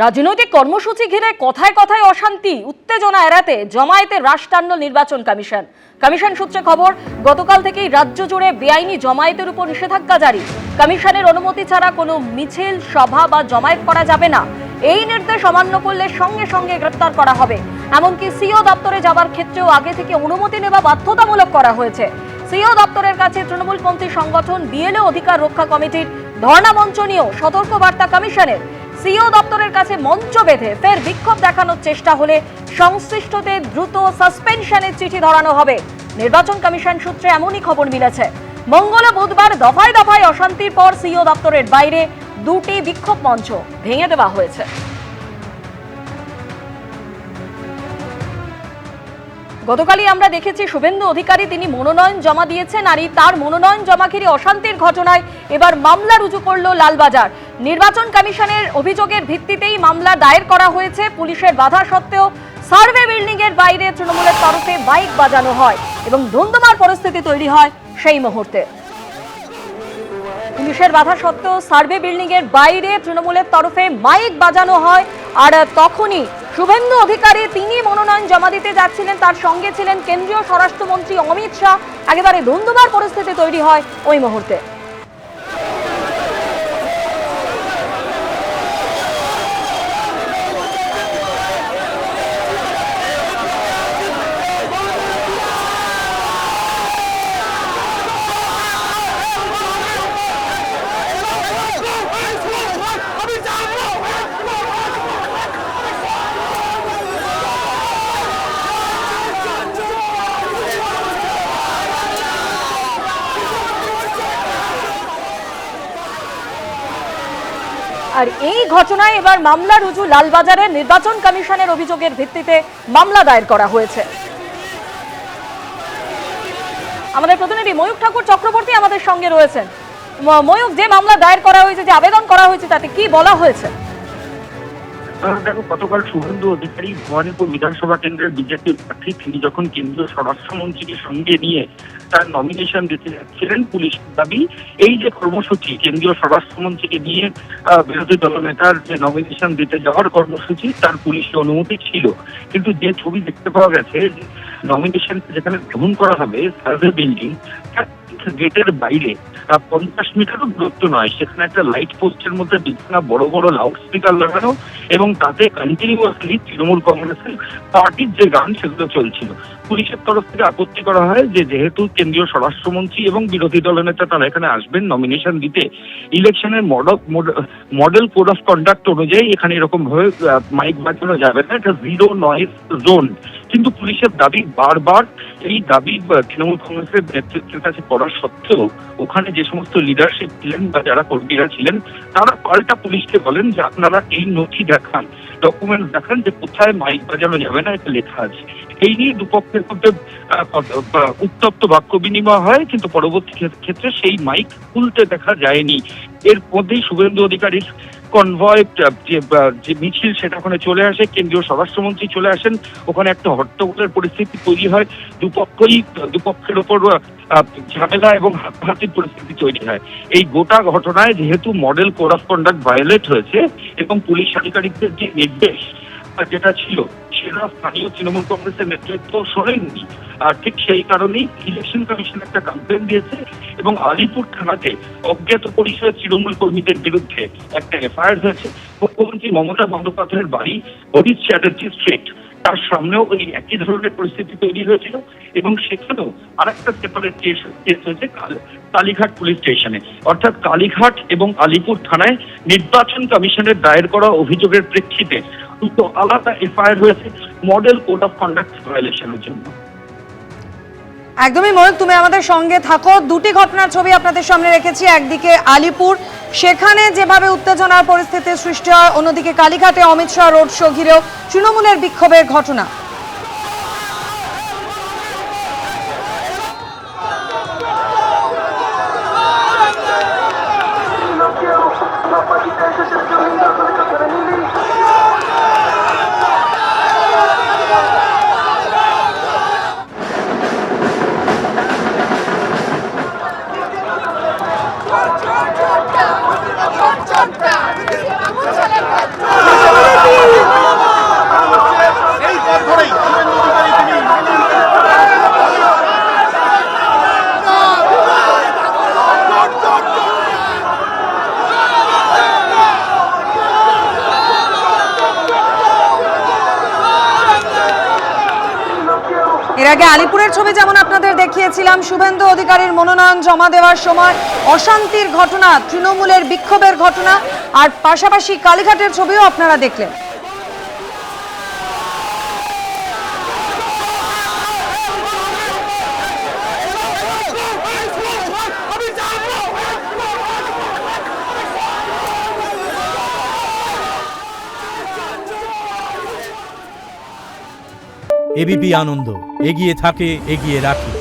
রাজনৈতিক কর্মসূচি ঘিরে কথায় কথায় অশান্তি উত্তেজনা এড়াতে জমায়েতে রাশ টানল নির্বাচন কমিশন। কমিশন সূত্রে খবর, গতকাল থেকেই রাজ্য জুড়ে বেআইনি জমায়েতের উপর নিষেধাজ্ঞা জারি। কমিশনের অনুমতি ছাড়া কোনো মিছিল, সভা বা জমায়েত করা যাবে না। এই নির্দেশ অমান্য করলে সঙ্গে সঙ্গে গ্রেফতার করা হবে। এমনকি সিও দপ্তরে যাবার ক্ষেত্রেও আগে থেকে অনুমতি নেওয়া বাধ্যতামূলক করা হয়েছে। সিও দপ্তরের কাছে তৃণমূলপন্থী সংগঠন বিএলও অধিকার রক্ষা কমিটির ধর্ণা মঞ্চ নিয়েও সতর্ক বার্তা কমিশনের। সিও দপ্তরের কাছে মঞ্চ বেঁধে ফের বিক্ষোভ দেখানোর চেষ্টা হলে সংশ্লিষ্টদের দ্রুত সাসপেনশনের চিঠি ধরানো হবে। নির্বাচন কমিশন সূত্রে এমনই খবর মিলেছে। মঙ্গল ও বুধবার দফায় দফায় অশান্তির পর সিও দপ্তরের বাইরে দুটি বিক্ষোভ মঞ্চ ভেঙে দেওয়া হয়েছে। গতকালই আমরা দেখেছি শুভেন্দু অধিকারী তিনি মনোনয়ন জমা দিয়েছেন, আর তার মনোনয়ন জমা ঘিরে অশান্তির ঘটনায় এবার মামলা রুজু করল লালবাজার। নির্বাচন কমিশনের অভিযোগের ভিত্তিতেই মামলা দায়ের করা হয়েছে। পুলিশের বাধা সত্ত্বেও সার্ভে বিল্ডিং এর বাইরে তৃণমূলের তরফে মাইক বাজানো হয় এবং ধুন্ধুমার পরিস্থিতি তৈরি হয় সেই মুহূর্তে। পুলিশের বাধা সত্ত্বেও সার্ভে বিল্ডিং এর বাইরে তৃণমূলের তরফে মাইক বাজানো হয়, আর তখনই শুভেন্দু অধিকারী তিনি মনোনয়ন জমা দিতে যাচ্ছিলেন, তার সঙ্গে ছিলেন কেন্দ্রীয় স্বরাষ্ট্রমন্ত্রী অমিত শাহ। একেবারে ধুন্ধুমার পরিস্থিতি তৈরি হয় ওই মুহূর্তে। আর এই ঘটনায় এবার মামলা রুজু লালবাজারের। নির্বাচন কমিশনের অভিযোগের ভিত্তিতে মামলা দায়ের করা হয়েছে। আমাদের প্রতিনিধি ময়ূক ঠাকুর চক্রবর্তী আমাদের সঙ্গে রয়েছেন। ময়ূক, যে মামলা দায়ের করা হয়েছে, যে আবেদন করা হয়েছে, তাতে কি বলা হয়েছে? দেখো, গতকাল শুভেন্দু অধিকারী ভবানীপুর বিধানসভা কেন্দ্রের বিজেপি প্রার্থী তিনি যখন কেন্দ্রীয় স্বরাষ্ট্রমন্ত্রীকে সঙ্গে নিয়ে তার নমিনেশন দিতে যাচ্ছিলেন, পুলিশ দাবি এই যে কর্মসূচি কেন্দ্রীয় স্বরাষ্ট্রমন্ত্রীকে নিয়ে বিরোধী দলনেতার যে নমিনেশন দিতে যাওয়ার কর্মসূচি, তার পুলিশের অনুমতি ছিল। কিন্তু যে ছবি দেখতে পাওয়া গেছে, নমিনেশন যেখানে গ্রহণ করা হবে সার্ভে বিল্ডিং, গেটের বাইরে 50 মিটারও দূরত্ব নয়, সেখানে একটা লাইট পোস্টের মধ্যে বিভিন্ন বড় বড় লাউড স্পিকার লাগানো এবং তাতে কন্টিনিউয়াসলি তৃণমূল কংগ্রেসের পার্টির যে গান সেগুলো চলছিল। পুলিশের তরফ থেকে আপত্তি করা হয় যে যেহেতু কেন্দ্রীয় স্বরাষ্ট্রমন্ত্রী এবং বিরোধী দলনেতা তারা এখানে আসবেন নমিনেশন দিতে, ইলেকশনের মডেল কোড অফ কন্ডাক্ট অনুযায়ী এখানে এরকম ভাবে মাইক বাজানো যাবে না, এটা জিরো নয়েজ জোন। কিন্তু পুলিশের দাবি বারবার, এই দাবি তৃণমূল কংগ্রেসের নেতৃত্বের কাছে করা সত্ত্বেও ওখানে যে সমস্ত লিডারশিপ ছিলেন বা যারা কর্মীরা ছিলেন, তারা পাল্টা পুলিশকে বলেন যে আপনারা এই নথি দেখান, ডকুমেন্ট দেখান যে কোথায় মাইক বাজানো যাবে না, এটা লেখা আছে। এই নিয়ে দুপক্ষের মধ্যে উত্তপ্ত বাক্য বিনিময় হয়, কিন্তু পরবর্তী ক্ষেত্রে সেই মাইক খুলতে দেখা যায়নি। এর মধ্যেই শুভেন্দু অধিকারীর কনভয় যে মিছিল সেটা ওখানে চলে আসে, কেন্দ্রীয় স্বরাষ্ট্রমন্ত্রী চলে আসেন, ওখানে একটা হট্টগোলের পরিস্থিতি তৈরি হয়, দুপক্ষের ওপর ঝামেলা এবং হাতাহাতির পরিস্থিতি তৈরি হয়। এই গোটা ঘটনায় যেহেতু model code of conduct violate হয়েছে এবং পুলিশ আধিকারিকদের যে নির্দেশ যেটা ছিল সেটা স্থানীয় তৃণমূল কংগ্রেসের নেতৃত্ব শোনেননি, আর ঠিক সেই কারণেই ইলেকশন কমিশন একটা কমপ্লেন দিয়েছে এবং আলিপুর থানাতে অজ্ঞাত পরিচয় তৃণমূল কর্মীদের বিরুদ্ধে একটা এফআইআর হয়েছে। মুখ্যমন্ত্রী মমতা বন্দ্যোপাধ্যায়ের বাড়ি হরিশ চ্যাটার্জি স্ট্রিট, তার সামনেও ওই একই ধরনের পরিস্থিতি তৈরি হয়েছিল এবং সেখানেও আরেকটা সেপারেট কেস হয়েছে কালীঘাট পুলিশ স্টেশনে। অর্থাৎ কালীঘাট এবং আলিপুর থানায় নির্বাচন কমিশনের দায়ের করা অভিযোগের প্রেক্ষিতে দুটো আলাদা এফআইআর হয়েছে মডেল কোড অফ কন্ডাক্ট ভায়োলেশনের জন্য। একদমই ময়ূক, তুমি আমাদের সঙ্গে থাকো। দুটি ঘটনার ছবি আপনাদের সামনে রেখেছি। একদিকে আলিপুর, সেখানে যেভাবে উত্তেজনার পরিস্থিতি সৃষ্টি হয়, অন্যদিকে কালীঘাটে অমিত শাহ রোড শো ঘিরেও তৃণমূলের বিক্ষোভের ঘটনা। Chota! এর আগে আলিপুরের ছবি যেমন আপনাদের দেখিয়েছিলাম, শুভেন্দু অধিকারীর মনোনয়ন জমা দেওয়ার সময় অশান্তির ঘটনা, তৃণমূলের বিক্ষোভের ঘটনা, আর পাশাপাশি কালীঘাটের ছবিও আপনারা দেখলেন। এবিপি আনন্দ, এগিয়ে থাকে, এগিয়ে রাখে।